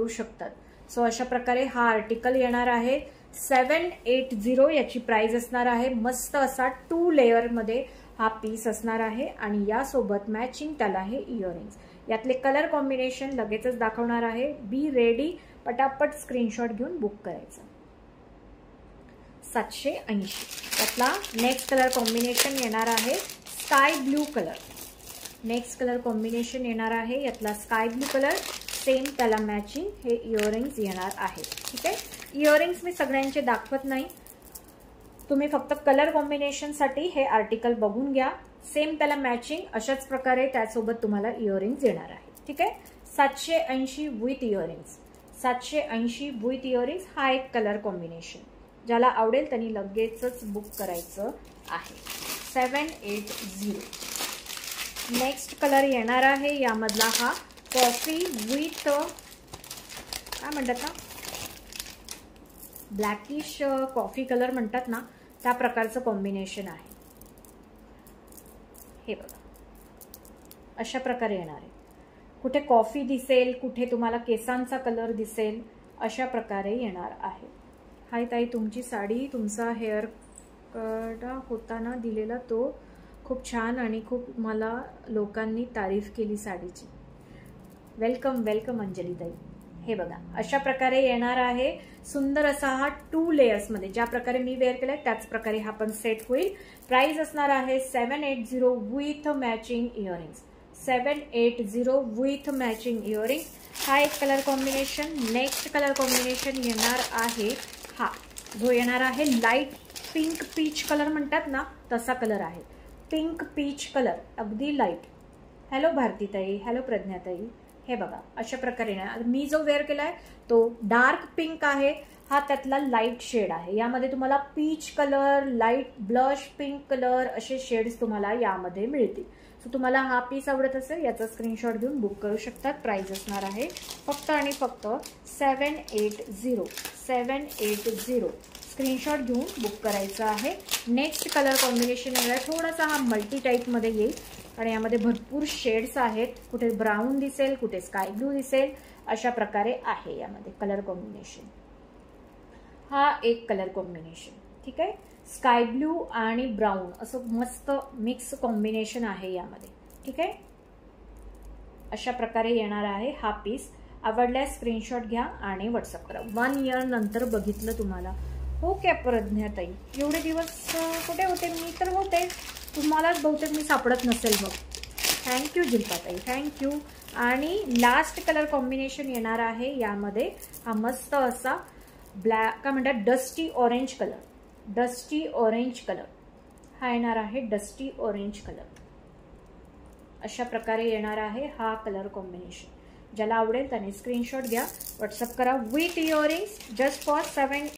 करू शकतात. सो अशा प्रकारे हा आर्टिकल येणार आहे. 780 याची प्राइस असणार आहे. मस्त असा 2 लेयर मध्ये हा पीस असणार आहे आणि यासोबत मॅचिंग त्याला हे इयरिंग्स. यातले कलर कॉम्बिनेशन लगेचच दाखवणार आहे. बी रेडी, पटापट स्क्रीनशॉट घेऊन बुक करायचं. 780. त्यातला नेक्स्ट कलर कॉम्बिनेशन येणार आहे sky blue colour. Next colour combination येणार आहे यातला स्काय ब्लू कलर. सेम त्याला मॅचिंग हे इयरिंग्स येणार आहे. ठीक आहे, इयरिंग्स मी सगळ्यांचे दाखवत नाही, तुम्ही फक्त कलर कॉम्बिनेशन साठी हे आर्टिकल बघून घ्या. सेम त्याला मॅचिंग अशाच प्रकारे त्यासोबत तुम्हाला इयरिंग्स येणार आहे. ठीक आहे, 780 विथ इयरिंग्स. 780 विथ इयरिंग्स हा एक कलर कॉम्बिनेशन. ज्याला आवडेल त्यांनी लगेचच बुक करायचं आहे. 780. नेक्स्ट कलर येणार आहे यामधला हा कॉफी विथ काय म्हणतात ना, ब्लॅकिश कॉफी कलर म्हणतात ना, त्या प्रकारचं कॉम्बिनेशन आहे. हे बघा अशा प्रकारे येणार आहे. कुठे कॉफी दिसेल, कुठे तुम्हाला केसांचा कलर दिसेल, अशा प्रकारे येणार आहे. हाय ताई, तुमची साडी, तुमचा हेअर कट होताना दिलेला तो खूप छान आणि खूप मला लोकांनी तारीफ केली साडीची. वेलकम वेलकम अंजली ताई. हे बघा अशा प्रकारे येणार आहे. सुंदर असा हा 2 लेयर्स मध्ये, ज्या प्रकारे मी वेअर केलाय त्याच प्रकारे हा पण सेट होईल. प्राइस असणार आहे 780 with matching earrings. 780 with matching earrings. हा एक colour combination. Next colour combination येणार आहे हा जो येणार आहे लाईट पिंक पीच कलर म्हणतात ना, तसा कलर आहे. पिंक पीच कलर, अगदी लाईट. हॅलो भारती ताई, हॅलो प्रज्ञा ताई. हे बघा अशा प्रकारे मी जो वेअर केलाय तो डार्क पिंक आहे. हा त्यातला लाईट शेड आहे. यामध्ये तुम्हाला peach colour, light blush pink colour असे शेड्स तुम्हाला यामध्ये मिळतील. सो तुम्हाला हा पीस आवडत असेल याचा स्क्रीनशॉट घेऊन बुक करू शकतात. प्राइस असणार आहे फक्त आणि फक्त 780. 780 स्क्रीनशॉट घेऊन बुक करायचं आहे. नेक्स्ट कलर कॉम्बिनेशन आहे थोडासा हा मल्टी टाईप मध्ये येईल आणि यामध्ये भरपूर शेड्स आहेत. कुठे ब्राऊन दिसेल, कुठे स्काय ब्लू दिसेल, अशा प्रकारे आहे यामध्ये कलर कॉम्बिनेशन. हा एक कलर कॉम्बिनेशन. ठीक आहे, स्काय ब्लू आणि ब्राऊन असं मस्त मिक्स कॉम्बिनेशन आहे यामध्ये. ठीक आहे, अशा प्रकारे येणार आहे हा पीस. आवडल्यास स्क्रीनशॉट घ्या आणि व्हॉट्सअप करा. 1 इयर नंतर बघितलं तुम्हाला. हो क्या प्रज्ञाताई, एवढे दिवस कुठे होते? मी तर होते, तुम्हालाच बहुतेक मी सापडत नसेल बघ. थँक्यू जिल्पाताई, थँक्यू. आणि लास्ट कलर कॉम्बिनेशन येणार आहे यामध्ये हा मस्त असा ब्लॅक काय म्हणतात, dusty orange colour. Dusty orange colour हा येणार आहे. डस्टी ऑरेंज कलर अशा प्रकारे येणार आहे हा कलर कॉम्बिनेशन. ज्याला आवडेल त्याने स्क्रीनशॉट घ्या, व्हॉट्सअप करा विथ इयरिंग्स जस्ट फॉर 7